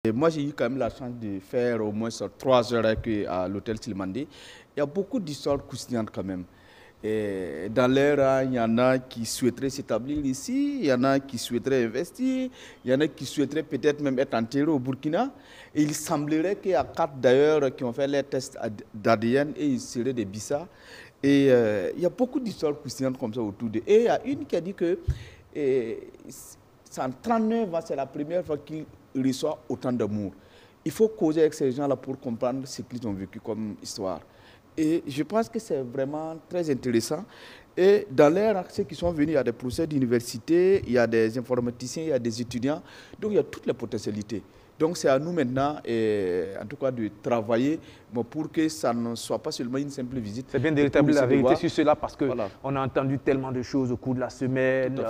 Et moi, j'ai eu quand même la chance de faire au moins 3 heures à l'hôtel Silmandé. Il y a beaucoup d'histoires croustillantes quand même. Et dans l'air, il y en a qui souhaiteraient s'établir ici, il y en a qui souhaiteraient investir, il y en a qui souhaiteraient peut-être même être enterrés au Burkina. Et il semblerait qu'il y a 4 d'ailleurs qui ont fait les tests d'ADN et ils seraient des Bissa. Et il y a beaucoup d'histoires croustillantes comme ça autour d'eux. Et il y a une qui a dit que en 39 ans, c'est la première fois qu'il reçoit autant d'amour. Il faut causer avec ces gens-là pour comprendre ce qu'ils ont vécu comme histoire. Et je pense que c'est vraiment très intéressant. Et dans l'air, ceux qui sont venus, il y a des professeurs d'université, il y a des informaticiens, il y a des étudiants. Donc il y a toutes les potentialités. Donc c'est à nous maintenant, en tout cas, de travailler pour que ça ne soit pas seulement une simple visite. C'est bien de rétablir la vérité sur cela parce qu'on a entendu tellement de choses au cours de la semaine.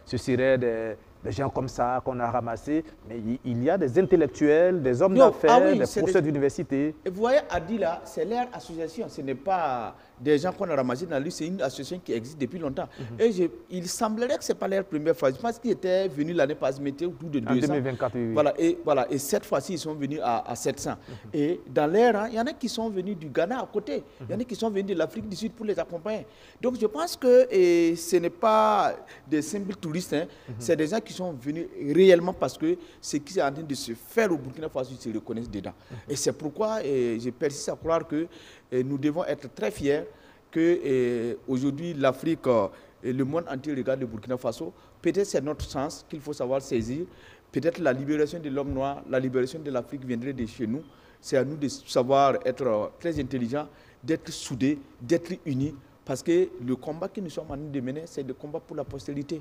Ce serait des gens comme ça qu'on a ramassés. Mais il y a des intellectuels, des hommes d'affaires, des professeurs d'université. Et vous voyez, Adi là, c'est leur association. Ce n'est pas des gens qu'on a ramassés dans la rue, c'est une association qui existe depuis longtemps. Et il semblerait que ce n'est pas leur première fois. Je pense qu'ils étaient venus l'année passée, mais autour de 200. En 2024, oui. Voilà, et cette fois-ci, ils sont venus à 700. Et dans l'air, il y en a qui sont venus du Ghana à côté. Il y en a qui sont venus de l'Afrique du Sud pour les accompagner. Donc je pense que ce n'est pas des simples touristes, c'est des gens qui sont venus réellement parce que ce qui est en train de se faire au Burkina Faso, ils se reconnaissent dedans. Et c'est pourquoi je persiste à croire que nous devons être très fiers qu'aujourd'hui l'Afrique et le monde entier regarde le Burkina Faso. Peut-être c'est notre chance qu'il faut savoir saisir. Peut-être la libération de l'homme noir, la libération de l'Afrique viendrait de chez nous. C'est à nous de savoir être très intelligents, d'être soudés, d'être unis. Parce que le combat que nous sommes en train de mener, c'est le combat pour la postérité.